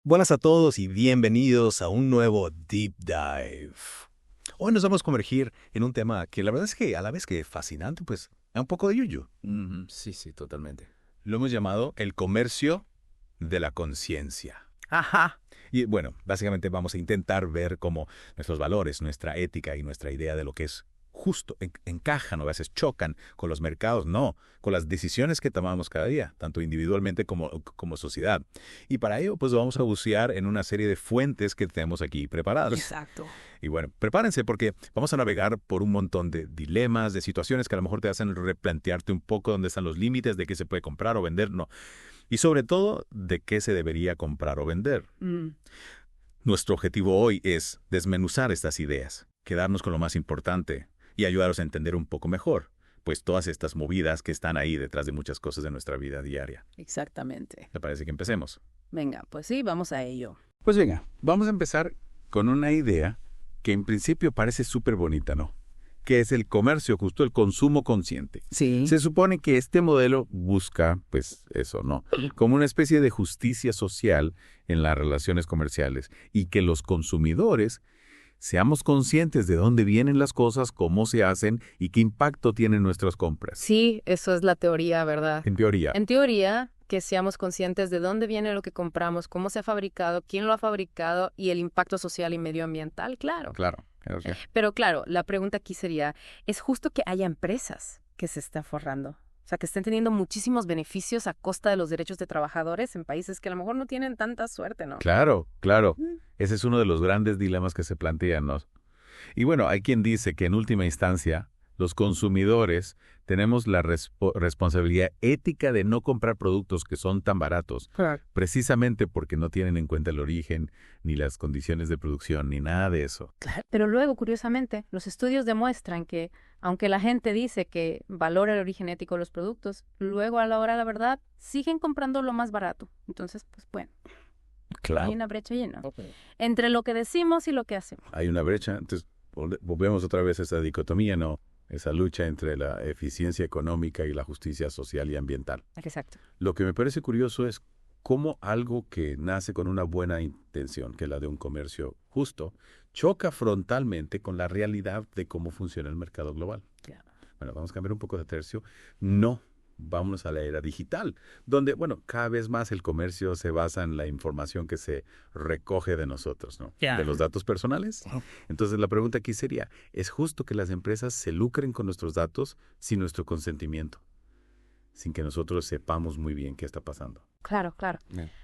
Buenas a todos y bienvenidos a un nuevo Deep Dive. Hoy nos vamos a convergir en un tema que la verdad es que a la vez que fascinante, pues es un poco de yuyu. Ujú, sí, sí, totalmente. Lo hemos llamado el comercio de la conciencia. Ajá. Y bueno, básicamente vamos a intentar ver cómo nuestros valores, nuestra ética y nuestra idea de lo que es justo encajan o a veces chocan con los mercados, no, con las decisiones que tomamos cada día, tanto individualmente como sociedad. Y para ello, pues vamos a bucear en una serie de fuentes que tenemos aquí preparadas. Exacto. Y bueno, prepárense porque vamos a navegar por un montón de dilemas, de situaciones que a lo mejor te hacen replantearte un poco dónde están los límites de qué se puede comprar o vender, no. Y sobre todo, de qué se debería comprar o vender. Nuestro objetivo hoy es desmenuzar estas ideas, quedarnos con lo más importante y ayudaros a entender un poco mejor, pues todas estas movidas que están ahí detrás de muchas cosas de nuestra vida diaria. Exactamente. ¿Te parece que empecemos? Venga, pues sí, vamos a ello. Pues venga, vamos a empezar con una idea que en principio parece súper bonita, ¿no? Que es el comercio justo, el consumo consciente. Sí. Se supone que este modelo busca, pues eso, ¿no? Como una especie de justicia social en las relaciones comerciales y que los consumidores seamos conscientes de dónde vienen las cosas, cómo se hacen y qué impacto tienen nuestras compras. Sí, eso es la teoría, ¿verdad? En teoría. En teoría, que seamos conscientes de dónde viene lo que compramos, cómo se ha fabricado, quién lo ha fabricado y el impacto social y medioambiental, claro. Claro. Pero claro, la pregunta aquí sería, ¿es justo que haya empresas que se estén forrando? O sea, que estén teniendo muchísimos beneficios a costa de los derechos de trabajadores en países que a lo mejor no tienen tanta suerte, ¿no? Claro, claro. Mm. Ese es uno de los grandes dilemas que se plantean, ¿no? Y bueno, hay quien dice que en última instancia, los consumidores tenemos la responsabilidad ética de no comprar productos que son tan baratos, Claro. precisamente porque no tienen en cuenta el origen, ni las condiciones de producción, ni nada de eso. Pero luego, curiosamente, los estudios demuestran que, aunque la gente dice que valora el origen ético de los productos, luego a la hora de la verdad siguen comprando lo más barato. Entonces, pues bueno, hay una brecha llena entre lo que decimos y lo que hacemos. Hay una brecha, entonces volvemos otra vez a esa dicotomía, ¿no? Esa lucha entre la eficiencia económica y la justicia social y ambiental. Exacto. Lo que me parece curioso es cómo algo que nace con una buena intención, que es la de un comercio justo, choca frontalmente con la realidad de cómo funciona el mercado global. Claro. Bueno, vamos a cambiar un poco de tercio. No, vámonos a la era digital, donde, bueno, cada vez más el comercio se basa en la información que se recoge de nosotros, ¿no? Ya. De los datos personales. Entonces, la pregunta aquí sería, ¿es justo que las empresas se lucren con nuestros datos sin nuestro consentimiento? Sin que nosotros sepamos muy bien qué está pasando. Claro, claro.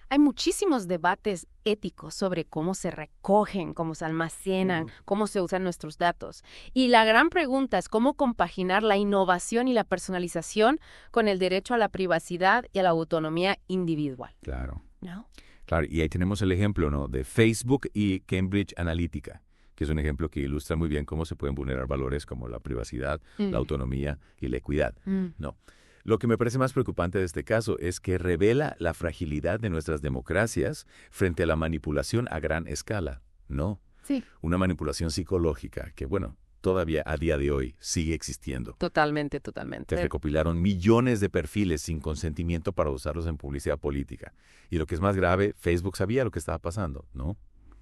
Hay muchísimos debates éticos sobre cómo se recogen, cómo se almacenan, cómo se usan nuestros datos. Y la gran pregunta es cómo compaginar la innovación y la personalización con el derecho a la privacidad y a la autonomía individual. Claro. ¿No? Claro, y ahí tenemos el ejemplo, ¿no? De Facebook y Cambridge Analytica, que es un ejemplo que ilustra muy bien cómo se pueden vulnerar valores como la privacidad, la autonomía y la equidad. No. Lo que me parece más preocupante de este caso es que revela la fragilidad de nuestras democracias frente a la manipulación a gran escala. No, Sí. una manipulación psicológica que, bueno, todavía a día de hoy sigue existiendo. Totalmente, Se totalmente. recopilaron millones de perfiles sin consentimiento para usarlos en publicidad política. Y lo que es más grave, Facebook sabía lo que estaba pasando, ¿no?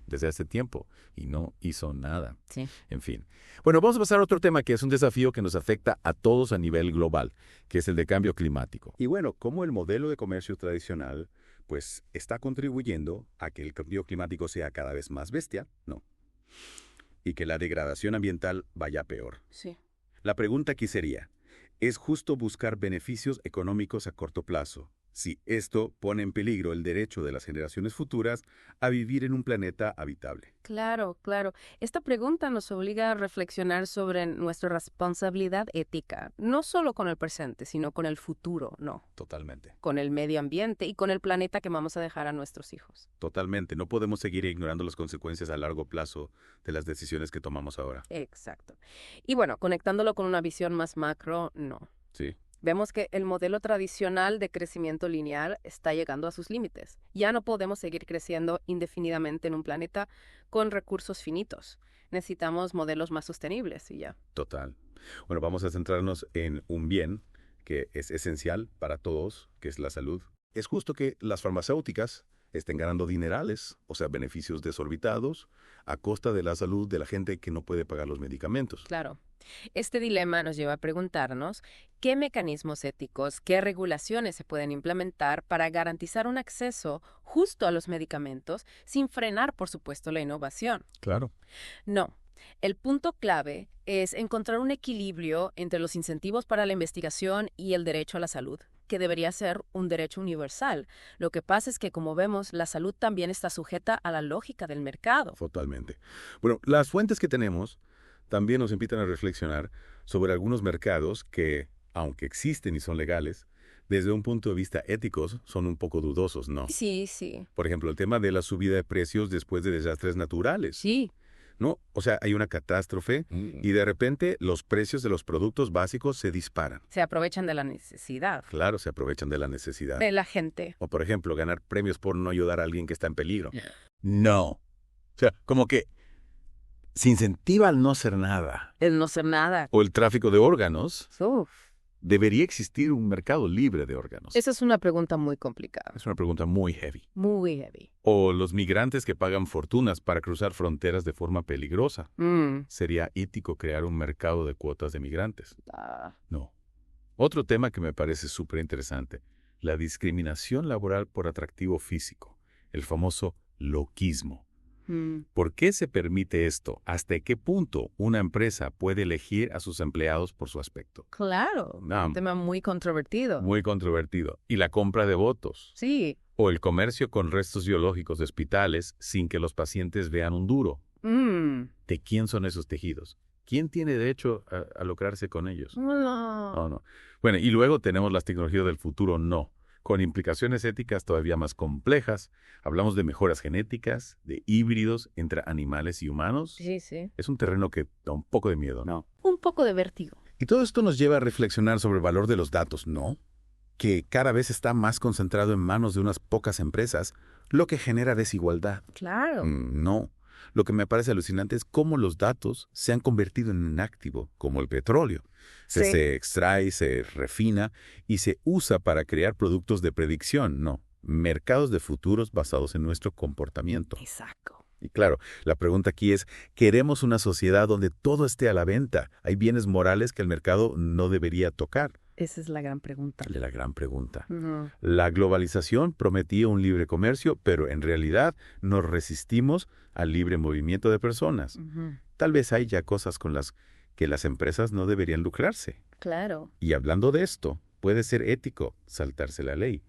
Desde hace tiempo, y no hizo nada. Sí. En fin. Bueno, vamos a pasar a otro tema que es un desafío que nos afecta a todos a nivel global, que es el de cambio climático. Y bueno, cómo el modelo de comercio tradicional pues está contribuyendo a que el cambio climático sea cada vez más bestia, ¿no? Y que la degradación ambiental vaya peor. Sí. La pregunta aquí sería, ¿es justo buscar beneficios económicos a corto plazo si esto pone en peligro el derecho de las generaciones futuras a vivir en un planeta habitable? Claro, claro. Esta pregunta nos obliga a reflexionar sobre nuestra responsabilidad ética, no solo con el presente, sino con el futuro, no, Totalmente. con el medio ambiente y con el planeta que vamos a dejar a nuestros hijos. Totalmente. No podemos seguir ignorando las consecuencias a largo plazo de las decisiones que tomamos ahora. Exacto. Y bueno, conectándolo con una visión más macro, no. Sí. Vemos que el modelo tradicional de crecimiento lineal está llegando a sus límites. Ya no podemos seguir creciendo indefinidamente en un planeta con recursos finitos. Necesitamos modelos más sostenibles y ya. Total. Bueno, vamos a centrarnos en un bien que es esencial para todos, que es la salud. Es justo que las farmacéuticas estén ganando dinerales, o sea, beneficios desorbitados, a costa de la salud de la gente que no puede pagar los medicamentos. Claro. Este dilema nos lleva a preguntarnos qué mecanismos éticos, qué regulaciones se pueden implementar para garantizar un acceso justo a los medicamentos sin frenar, por supuesto, la innovación. Claro. No. El punto clave es encontrar un equilibrio entre los incentivos para la investigación y el derecho a la salud, que debería ser un derecho universal. Lo que pasa es que, como vemos, la salud también está sujeta a la lógica del mercado. Totalmente. Bueno, las fuentes que tenemos también nos invitan a reflexionar sobre algunos mercados que, aunque existen y son legales, desde un punto de vista ético son un poco dudosos, ¿no? Sí, sí. Por ejemplo, el tema de la subida de precios después de desastres naturales. Sí. ¿No? O sea, hay una catástrofe y de repente los precios de los productos básicos se disparan. Se aprovechan de la necesidad. Claro, se aprovechan de la necesidad. De la gente. O, por ejemplo, ganar premios por no ayudar a alguien que está en peligro. No. O sea, como que se incentiva al no hacer nada. El no ser nada. O el tráfico de órganos. Uf. ¿Debería existir un mercado libre de órganos? Esa es una pregunta muy complicada. Es una pregunta muy heavy. Muy heavy. O los migrantes que pagan fortunas para cruzar fronteras de forma peligrosa. ¿Sería ético crear un mercado de cuotas de migrantes? No. Otro tema que me parece súper interesante, la discriminación laboral por atractivo físico, el famoso loquismo. ¿Por qué se permite esto? ¿Hasta qué punto una empresa puede elegir a sus empleados por su aspecto? Claro. Un tema muy controvertido. Muy controvertido. ¿Y la compra de votos? Sí. O el comercio con restos biológicos de hospitales sin que los pacientes vean un duro. ¿De quién son esos tejidos? ¿Quién tiene derecho a lucrarse con ellos? No. Bueno, y luego tenemos las tecnologías del futuro, con implicaciones éticas todavía más complejas. Hablamos de mejoras genéticas, de híbridos entre animales y humanos. Sí, sí. Es un terreno que da un poco de miedo, ¿no? Un poco de vértigo. Y todo esto nos lleva a reflexionar sobre el valor de los datos, ¿no? Que cada vez está más concentrado en manos de unas pocas empresas, lo que genera desigualdad. Claro. No. Lo que me parece alucinante es cómo los datos se han convertido en un activo, como el petróleo. Se extrae, se refina y se usa para crear productos de predicción, mercados de futuros basados en nuestro comportamiento. Exacto. Y claro, la pregunta aquí es, ¿queremos una sociedad donde todo esté a la venta? Hay bienes morales que el mercado no debería tocar. Esa es la gran pregunta. La gran pregunta. La globalización prometía un libre comercio, pero en realidad nos resistimos al libre movimiento de personas. Tal vez hay ya cosas con las que las empresas no deberían lucrarse. Claro. Y hablando de esto, puede ser ético saltarse la ley.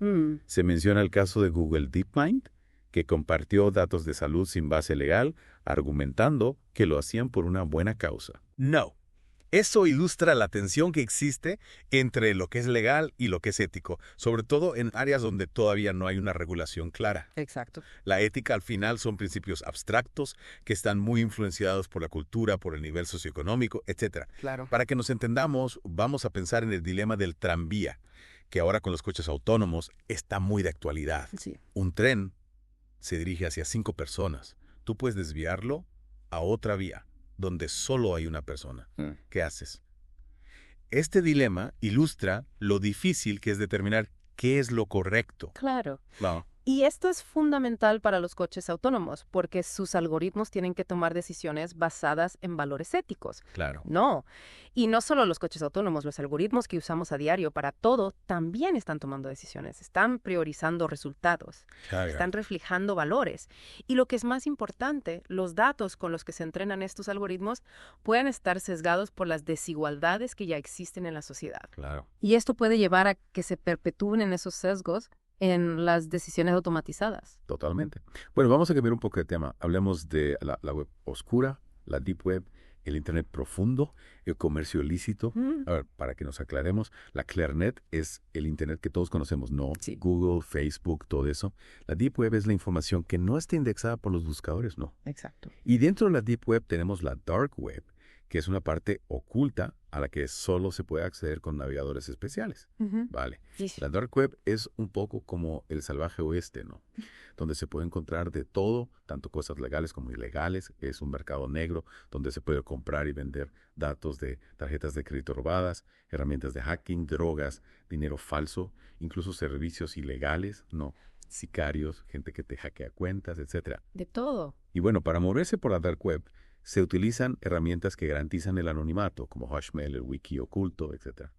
Se menciona el caso de Google DeepMind, que compartió datos de salud sin base legal, argumentando que lo hacían por una buena causa. No. Eso ilustra la tensión que existe entre lo que es legal y lo que es ético, sobre todo en áreas donde todavía no hay una regulación clara. Exacto. La ética al final son principios abstractos que están muy influenciados por la cultura, por el nivel socioeconómico, etc. Claro. Para que nos entendamos, vamos a pensar en el dilema del tranvía, que ahora con los coches autónomos está muy de actualidad. Sí. Un tren se dirige hacia 5 personas. Tú puedes desviarlo a otra vía, donde solo hay una persona. ¿Qué haces? Este dilema ilustra lo difícil que es determinar qué es lo correcto. Claro. No. Y esto es fundamental para los coches autónomos, porque sus algoritmos tienen que tomar decisiones basadas en valores éticos. Claro. No. Y no solo los coches autónomos, los algoritmos que usamos a diario para todo también están tomando decisiones, están priorizando resultados, están reflejando valores. Y lo que es más importante, los datos con los que se entrenan estos algoritmos pueden estar sesgados por las desigualdades que ya existen en la sociedad. Claro. Y esto puede llevar a que se perpetúen en esos sesgos en las decisiones automatizadas. Totalmente. Bueno, vamos a cambiar un poco de tema. Hablemos de la web oscura, la deep web, el internet profundo, el comercio ilícito. A ver, para que nos aclaremos, la Clearnet es el internet que todos conocemos, ¿no? Sí. Google, Facebook, todo eso. La deep web es la información que no está indexada por los buscadores, ¿no? Exacto. Y dentro de la deep web tenemos la dark web, que es una parte oculta a la que solo se puede acceder con navegadores especiales. Vale. Sí. La dark web es un poco como el salvaje oeste, ¿no? Donde se puede encontrar de todo, tanto cosas legales como ilegales. Es un mercado negro donde se puede comprar y vender datos de tarjetas de crédito robadas, herramientas de hacking, drogas, dinero falso, incluso servicios ilegales, ¿no? sicarios, gente que te hackea cuentas, etc. De todo. Y bueno, para moverse por la dark web, se utilizan herramientas que garantizan el anonimato, como Hashmail, el wiki oculto, etc.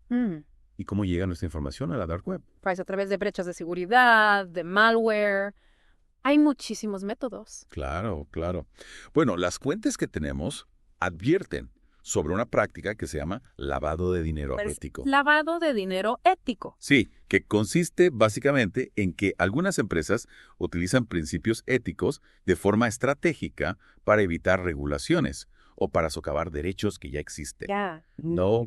¿Y cómo llega nuestra información a la dark web? Pues a través de brechas de seguridad, de malware. Hay muchísimos métodos. Claro, claro. Bueno, las fuentes que tenemos advierten sobre una práctica que se llama lavado de dinero ético. Lavado de dinero ético. Sí, que consiste básicamente en que algunas empresas utilizan principios éticos de forma estratégica para evitar regulaciones o para socavar derechos que ya existen. Ya. No,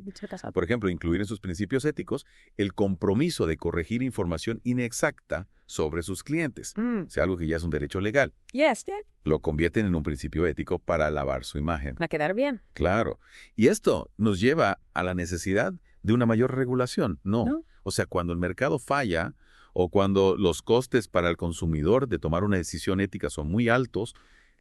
por ejemplo, incluir en sus principios éticos el compromiso de corregir información inexacta sobre sus clientes, sea algo que ya es un derecho legal. Yes, Lo convierten en un principio ético para lavar su imagen. va a quedar bien. Claro. Y esto nos lleva a la necesidad de una mayor regulación. No. O sea, cuando el mercado falla o cuando los costes para el consumidor de tomar una decisión ética son muy altos,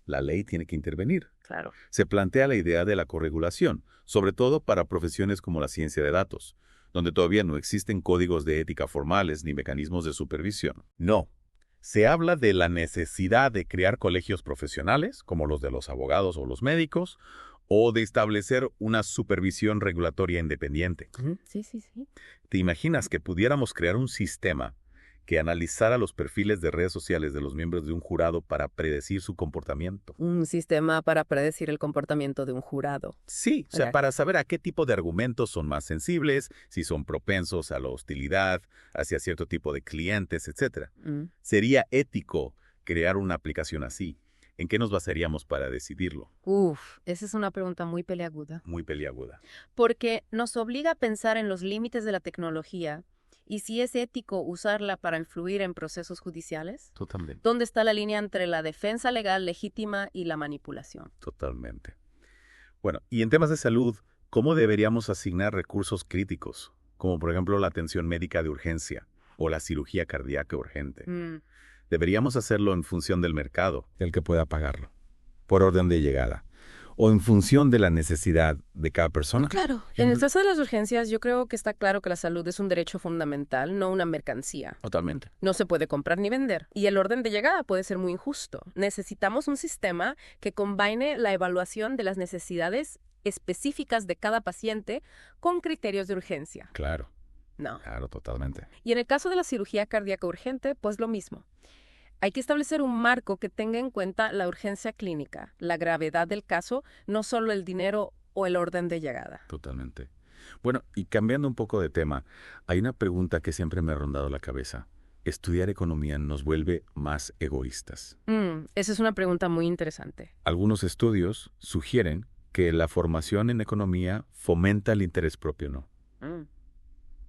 la ley tiene que intervenir. Claro. Se plantea la idea de la corregulación, sobre todo para profesiones como la ciencia de datos, donde todavía no existen códigos de ética formales ni mecanismos de supervisión. No. Se habla de la necesidad de crear colegios profesionales, como los de los abogados o los médicos, o de establecer una supervisión regulatoria independiente. Sí. ¿Te imaginas que pudiéramos crear un sistema que analizara los perfiles de redes sociales de los miembros de un jurado para predecir su comportamiento? Un sistema para predecir el comportamiento de un jurado. Sí, o sea, para saber a qué tipo de argumentos son más sensibles, si son propensos a la hostilidad, hacia cierto tipo de clientes, etc. ¿Sería ético crear una aplicación así? ¿En qué nos basaríamos para decidirlo? Esa es una pregunta muy peliaguda. Muy peliaguda. Porque nos obliga a pensar en los límites de la tecnología y si es ético usarla para influir en procesos judiciales. Totalmente. ¿Dónde está la línea entre la defensa legal legítima y la manipulación? Totalmente. Bueno, y en temas de salud, ¿cómo deberíamos asignar recursos críticos? Como por ejemplo la atención médica de urgencia o la cirugía cardíaca urgente. Deberíamos hacerlo en función del mercado, del que pueda pagarlo, por orden de llegada, o en función de la necesidad de cada persona. Claro. En el caso de las urgencias, yo creo que está claro que la salud es un derecho fundamental, no una mercancía. Totalmente. No se puede comprar ni vender. Y el orden de llegada puede ser muy injusto. Necesitamos un sistema que combine la evaluación de las necesidades específicas de cada paciente con criterios de urgencia. Claro. No. Claro, totalmente. Y en el caso de la cirugía cardíaca urgente, pues lo mismo. Hay que establecer un marco que tenga en cuenta la urgencia clínica, la gravedad del caso, no solo el dinero o el orden de llegada. Totalmente. Bueno, y cambiando un poco de tema, hay una pregunta que siempre me ha rondado la cabeza. ¿Estudiar economía nos vuelve más egoístas? Esa es una pregunta muy interesante. Algunos estudios sugieren que la formación en economía fomenta el interés propio, ¿no?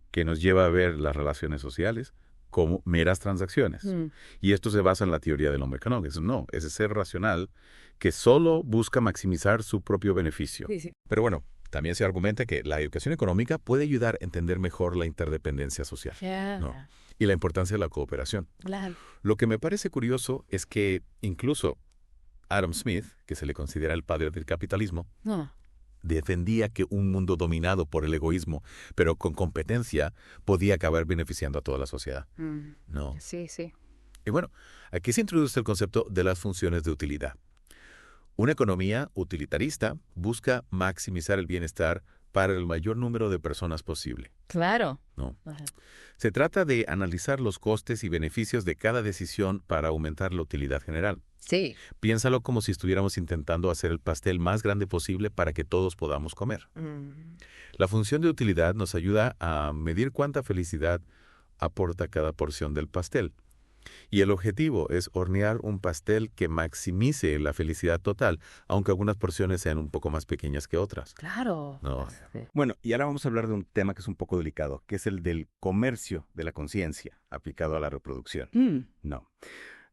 Que nos lleva a ver las relaciones sociales como meras transacciones. Y esto se basa en la teoría del hombre económico. No, ese ser racional que solo busca maximizar su propio beneficio. Sí. Pero bueno, también se argumenta que la educación económica puede ayudar a entender mejor la interdependencia social, ¿no? Y la importancia de la cooperación. Claro. Lo que me parece curioso es que incluso Adam Smith, que se le considera el padre del capitalismo, defendía que un mundo dominado por el egoísmo, pero con competencia, podía acabar beneficiando a toda la sociedad. No. Sí. Y bueno, aquí se introduce el concepto de las funciones de utilidad. Una economía utilitarista busca maximizar el bienestar para el mayor número de personas posible. Claro. No. Se trata de analizar los costes y beneficios de cada decisión para aumentar la utilidad general. Sí. Piénsalo como si estuviéramos intentando hacer el pastel más grande posible para que todos podamos comer. La función de utilidad nos ayuda a medir cuánta felicidad aporta cada porción del pastel. Y el objetivo es hornear un pastel que maximice la felicidad total, aunque algunas porciones sean un poco más pequeñas que otras. Claro. No. Bueno, y ahora vamos a hablar de un tema que es un poco delicado, que es el del comercio de la conciencia aplicado a la reproducción. No.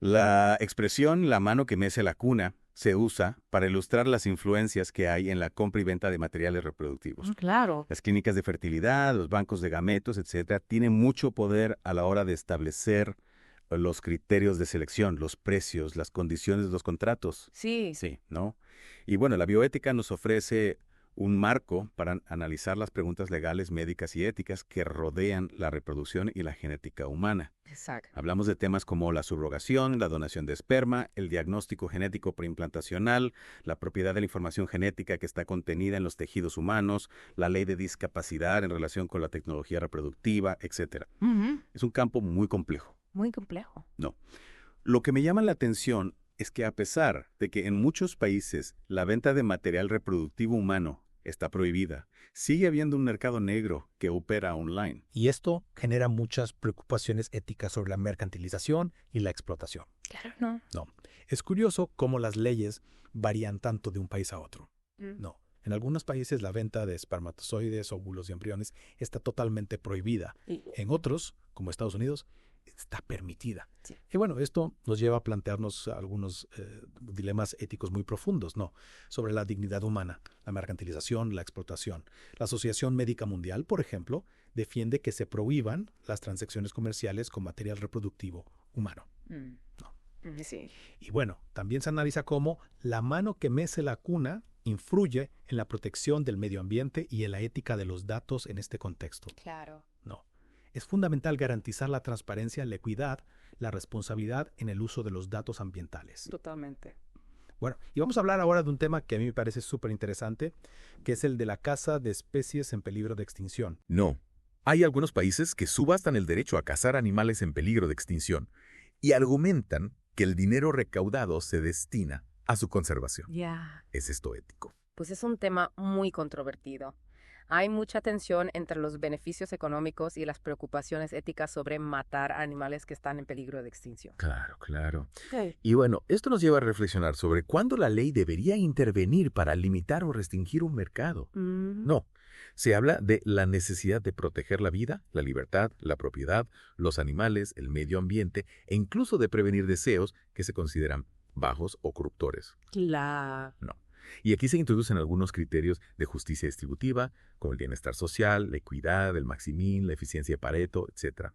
La expresión "la mano que mece la cuna" se usa para ilustrar las influencias que hay en la compra y venta de materiales reproductivos. Claro. Las clínicas de fertilidad, los bancos de gametos, etcétera, tienen mucho poder a la hora de establecer los criterios de selección, los precios, las condiciones de los contratos. Sí. Sí, ¿no? Y bueno, la bioética nos ofrece un marco para analizar las preguntas legales, médicas y éticas que rodean la reproducción y la genética humana. Exacto. Hablamos de temas como la subrogación, la donación de esperma, el diagnóstico genético preimplantacional, la propiedad de la información genética que está contenida en los tejidos humanos, la ley de discapacidad en relación con la tecnología reproductiva, etc. Es un campo muy complejo. Muy complejo. No. Lo que me llama la atención es que a pesar de que en muchos países la venta de material reproductivo humano está prohibida, sigue habiendo un mercado negro que opera online. Y esto genera muchas preocupaciones éticas sobre la mercantilización y la explotación. Claro, no. No. Es curioso cómo las leyes varían tanto de un país a otro. No. En algunos países la venta de espermatozoides, óvulos y embriones está totalmente prohibida. En otros, como Estados Unidos, está permitida. Sí. Y bueno, esto nos lleva a plantearnos algunos dilemas éticos muy profundos, ¿no? Sobre la dignidad humana, la mercantilización, la explotación. La Asociación Médica Mundial, por ejemplo, defiende que se prohíban las transacciones comerciales con material reproductivo humano. No. Sí. Y bueno, también se analiza cómo la mano que mece la cuna influye en la protección del medio ambiente y en la ética de los datos en este contexto. Claro. No. Es fundamental garantizar la transparencia, la equidad, la responsabilidad en el uso de los datos ambientales. Totalmente. Bueno, y vamos a hablar ahora de un tema que a mí me parece súper interesante, que es el de la caza de especies en peligro de extinción. No. Hay algunos países que subastan el derecho a cazar animales en peligro de extinción y argumentan que el dinero recaudado se destina a su conservación. Ya. ¿Es esto ético? Pues es un tema muy controvertido. Hay mucha tensión entre los beneficios económicos y las preocupaciones éticas sobre matar animales que están en peligro de extinción. Claro, claro. Sí. Y bueno, esto nos lleva a reflexionar sobre cuándo la ley debería intervenir para limitar o restringir un mercado. No, se habla de la necesidad de proteger la vida, la libertad, la propiedad, los animales, el medio ambiente e incluso de prevenir deseos que se consideran bajos o corruptores. Claro. No. Y aquí se introducen algunos criterios de justicia distributiva, como el bienestar social, la equidad, el maximín, la eficiencia de Pareto, etc.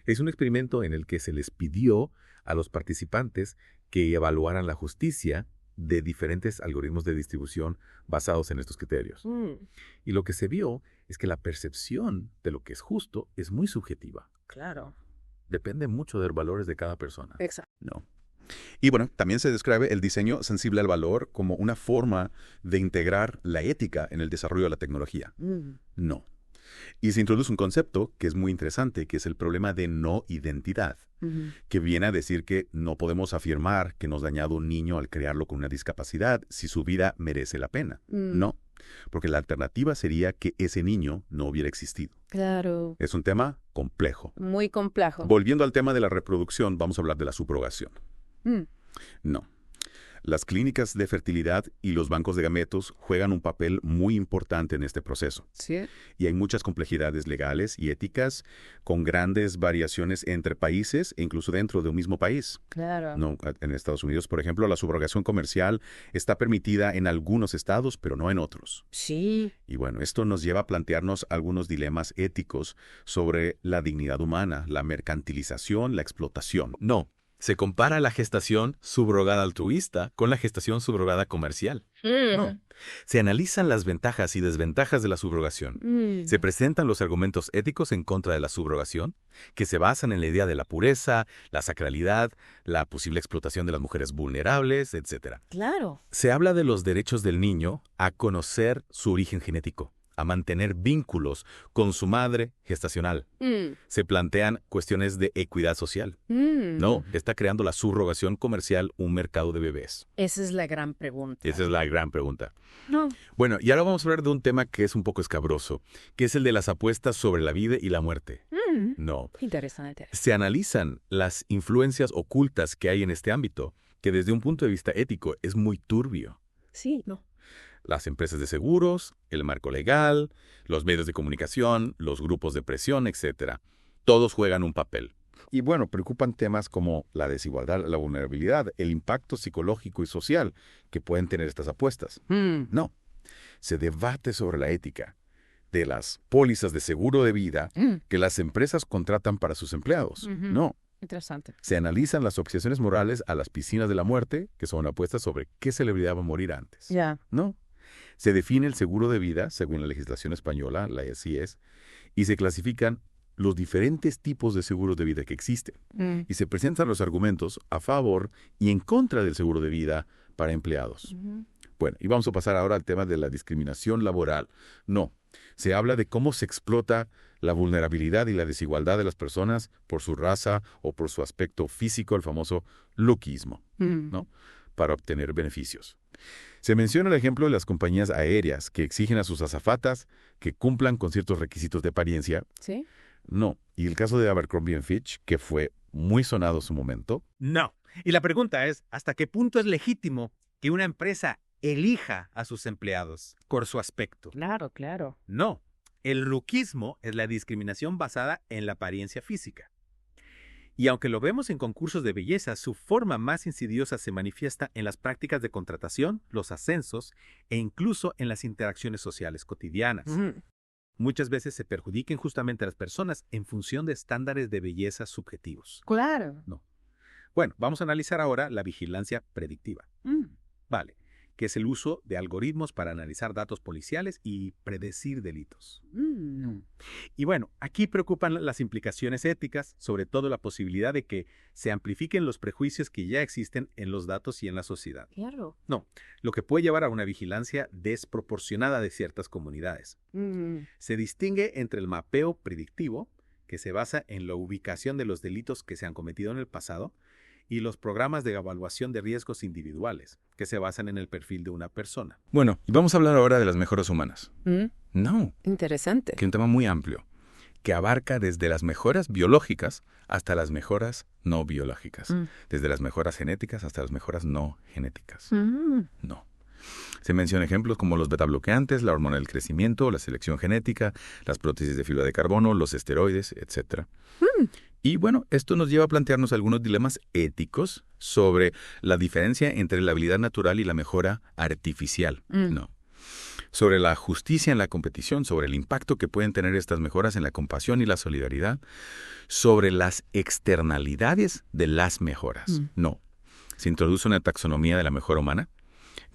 Es un experimento en el que se les pidió a los participantes que evaluaran la justicia de diferentes algoritmos de distribución basados en estos criterios. Y lo que se vio es que la percepción de lo que es justo es muy subjetiva. Claro. Depende mucho de los valores de cada persona. Exacto. No. Y bueno, también se describe el diseño sensible al valor como una forma de integrar la ética en el desarrollo de la tecnología. No. Y se introduce un concepto que es muy interesante, que es el problema de no identidad, que viene a decir que no podemos afirmar que nos ha dañado un niño al crearlo con una discapacidad si su vida merece la pena. No, porque la alternativa sería que ese niño no hubiera existido. Claro. Es un tema complejo. Muy complejo. Volviendo al tema de la reproducción, vamos a hablar de la subrogación. No. Las clínicas de fertilidad y los bancos de gametos juegan un papel muy importante en este proceso. Sí. Y hay muchas complejidades legales y éticas con grandes variaciones entre países e incluso dentro de un mismo país. Claro. No, en Estados Unidos, por ejemplo, la subrogación comercial está permitida en algunos estados, pero no en otros. Sí. Y bueno, esto nos lleva a plantearnos algunos dilemas éticos sobre la dignidad humana, la mercantilización, la explotación. No. Se compara la gestación subrogada altruista con la gestación subrogada comercial. No. Se analizan las ventajas y desventajas de la subrogación. Se presentan los argumentos éticos en contra de la subrogación, que se basan en la idea de la pureza, la sacralidad, la posible explotación de las mujeres vulnerables, etc. Claro. Se habla de los derechos del niño a conocer su origen genético, a mantener vínculos con su madre gestacional. Se plantean cuestiones de equidad social. No, está creando la subrogación comercial un mercado de bebés. Esa es la gran pregunta. Esa es la gran pregunta. No. Bueno, y ahora vamos a hablar de un tema que es un poco escabroso, que es el de las apuestas sobre la vida y la muerte. No. Interesante. Se analizan las influencias ocultas que hay en este ámbito, que desde un punto de vista ético es muy turbio. Sí. No. Las empresas de seguros, el marco legal, los medios de comunicación, los grupos de presión, etc. Todos juegan un papel. Y bueno, preocupan temas como la desigualdad, la vulnerabilidad, el impacto psicológico y social que pueden tener estas apuestas. No, se debate sobre la ética de las pólizas de seguro de vida que las empresas contratan para sus empleados. No. Interesante. Se analizan las objeciones morales a las piscinas de la muerte, que son apuestas sobre qué celebridad va a morir antes. Ya. No. Se define el seguro de vida, según la legislación española, la SIES, y se clasifican los diferentes tipos de seguros de vida que existen. Y se presentan los argumentos a favor y en contra del seguro de vida para empleados. Bueno, y vamos a pasar ahora al tema de la discriminación laboral. No, se habla de cómo se explota la vulnerabilidad y la desigualdad de las personas por su raza o por su aspecto físico, el famoso lookismo, ¿no? Para obtener beneficios. Se menciona el ejemplo de las compañías aéreas que exigen a sus azafatas que cumplan con ciertos requisitos de apariencia. ¿Sí? No. Y el caso de Abercrombie Fitch, que fue muy sonado en su momento. No. Y la pregunta es, ¿hasta qué punto es legítimo que una empresa elija a sus empleados por su aspecto? Claro, claro. No. El lookismo es la discriminación basada en la apariencia física. Y aunque lo vemos en concursos de belleza, su forma más insidiosa se manifiesta en las prácticas de contratación, los ascensos e incluso en las interacciones sociales cotidianas. Muchas veces se perjudica injustamente a las personas en función de estándares de belleza subjetivos. Claro. No. Bueno, vamos a analizar ahora la vigilancia predictiva. Vale. Que es el uso de algoritmos para analizar datos policiales y predecir delitos. Y bueno, aquí preocupan las implicaciones éticas, sobre todo la posibilidad de que se amplifiquen los prejuicios que ya existen en los datos y en la sociedad. Claro. No, lo que puede llevar a una vigilancia desproporcionada de ciertas comunidades. Se distingue entre el mapeo predictivo, que se basa en la ubicación de los delitos que se han cometido en el pasado, y los programas de evaluación de riesgos individuales, que se basan en el perfil de una persona. Bueno, y vamos a hablar ahora de las mejoras humanas. No, Interesante. que es un tema muy amplio, que abarca desde las mejoras biológicas hasta las mejoras no biológicas, desde las mejoras genéticas hasta las mejoras no genéticas. No. Se mencionan ejemplos como los betabloqueantes, la hormona del crecimiento, la selección genética, las prótesis de fibra de carbono, los esteroides, etc. Y bueno, esto nos lleva a plantearnos algunos dilemas éticos sobre la diferencia entre la habilidad natural y la mejora artificial. No. Sobre la justicia en la competición, sobre el impacto que pueden tener estas mejoras en la compasión y la solidaridad, sobre las externalidades de las mejoras. No. Se introduce una taxonomía de la mejora humana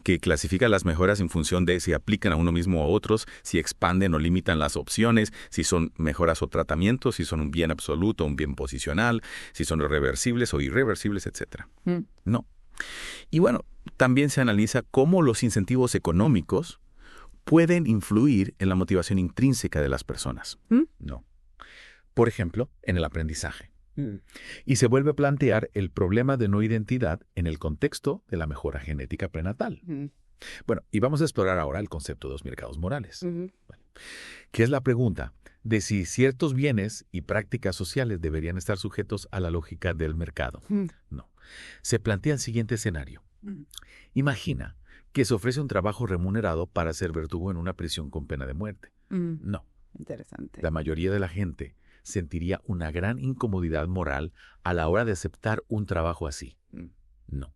que clasifica las mejoras en función de si aplican a uno mismo o a otros, si expanden o limitan las opciones, si son mejoras o tratamientos, si son un bien absoluto o un bien posicional, si son reversibles o irreversibles, etc. No. Y bueno, también se analiza cómo los incentivos económicos pueden influir en la motivación intrínseca de las personas. No. Por ejemplo, en el aprendizaje. Y se vuelve a plantear el problema de no identidad en el contexto de la mejora genética prenatal. Bueno, y vamos a explorar ahora el concepto de los mercados morales, que es la pregunta de si ciertos bienes y prácticas sociales deberían estar sujetos a la lógica del mercado. No. Se plantea el siguiente escenario. Imagina que se ofrece un trabajo remunerado para ser verdugo en una prisión con pena de muerte. No. Interesante. La mayoría de la gente sentiría una gran incomodidad moral a la hora de aceptar un trabajo así. No.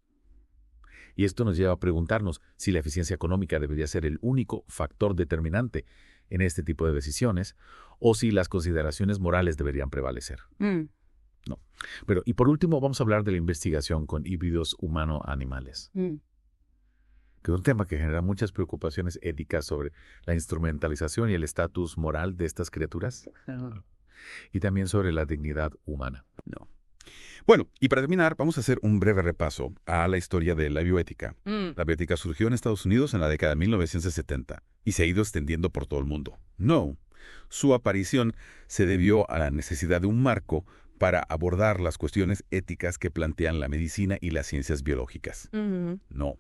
Y esto nos lleva a preguntarnos si la eficiencia económica debería ser el único factor determinante en este tipo de decisiones o si las consideraciones morales deberían prevalecer. No. Pero, y por último, vamos a hablar de la investigación con híbridos humano-animales. Que es un tema que genera muchas preocupaciones éticas sobre la instrumentalización y el estatus moral de estas criaturas. Y también sobre la dignidad humana. No. Bueno, y para terminar, vamos a hacer un breve repaso a la historia de la bioética. La bioética surgió en Estados Unidos en la década de 1970 y se ha ido extendiendo por todo el mundo. No. Su aparición se debió a la necesidad de un marco para abordar las cuestiones éticas que plantean la medicina y las ciencias biológicas. No.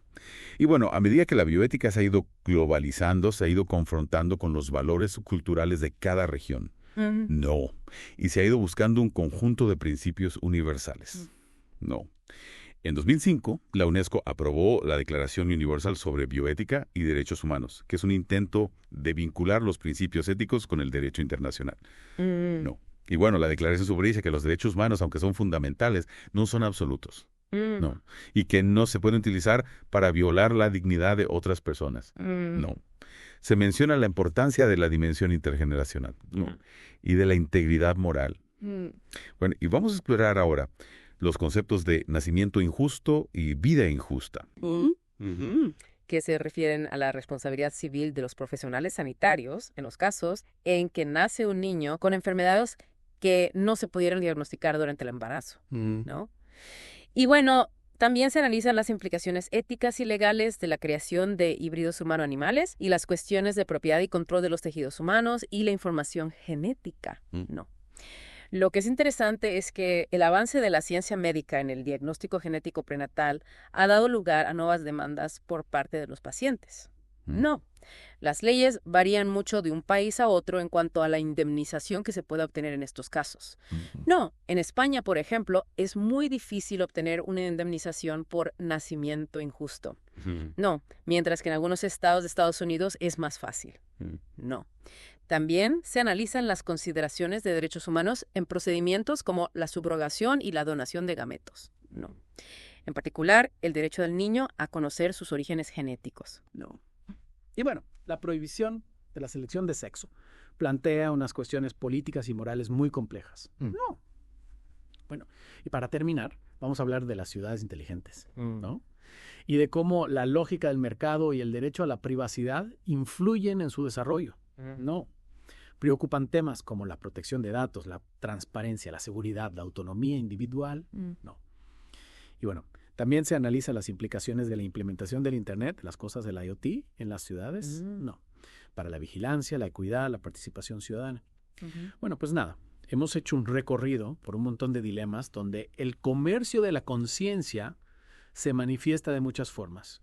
Y bueno, a medida que la bioética se ha ido globalizando, se ha ido confrontando con los valores culturales de cada región. No. Y se ha ido buscando un conjunto de principios universales. No. En 2005, la UNESCO aprobó la Declaración Universal sobre Bioética y Derechos Humanos, que es un intento de vincular los principios éticos con el derecho internacional. No. Y bueno, la declaración sobre dice que los derechos humanos, aunque son fundamentales, no son absolutos. No. Y que no se pueden utilizar para violar la dignidad de otras personas. No. Se menciona la importancia de la dimensión intergeneracional. No. Y de la integridad moral. Bueno, y vamos a explorar ahora los conceptos de nacimiento injusto y vida injusta. que se refieren a la responsabilidad civil de los profesionales sanitarios en los casos en que nace un niño con enfermedades que no se pudieron diagnosticar durante el embarazo, ¿no? Y bueno, también se analizan las implicaciones éticas y legales de la creación de híbridos humano-animales y las cuestiones de propiedad y control de los tejidos humanos y la información genética, ¿no? Lo que es interesante es que el avance de la ciencia médica en el diagnóstico genético prenatal ha dado lugar a nuevas demandas por parte de los pacientes. No, las leyes varían mucho de un país a otro en cuanto a la indemnización que se puede obtener en estos casos. No, en España, por ejemplo, es muy difícil obtener una indemnización por nacimiento injusto. No, mientras que en algunos estados de Estados Unidos es más fácil. No. También se analizan las consideraciones de derechos humanos en procedimientos como la subrogación y la donación de gametos. No. En particular, el derecho del niño a conocer sus orígenes genéticos. No. Y bueno, la prohibición de la selección de sexo plantea unas cuestiones políticas y morales muy complejas. No. Bueno, y para terminar, vamos a hablar de las ciudades inteligentes, ¿no? Y de cómo la lógica del mercado y el derecho a la privacidad influyen en su desarrollo. No. Preocupan temas como la protección de datos, la transparencia, la seguridad, la autonomía individual. No. Y bueno, también se analizan las implicaciones de la implementación del Internet, las cosas del IoT en las ciudades. No. Para la vigilancia, la equidad, la participación ciudadana. Bueno, pues nada. Hemos hecho un recorrido por un montón de dilemas donde el comercio de la conciencia se manifiesta de muchas formas.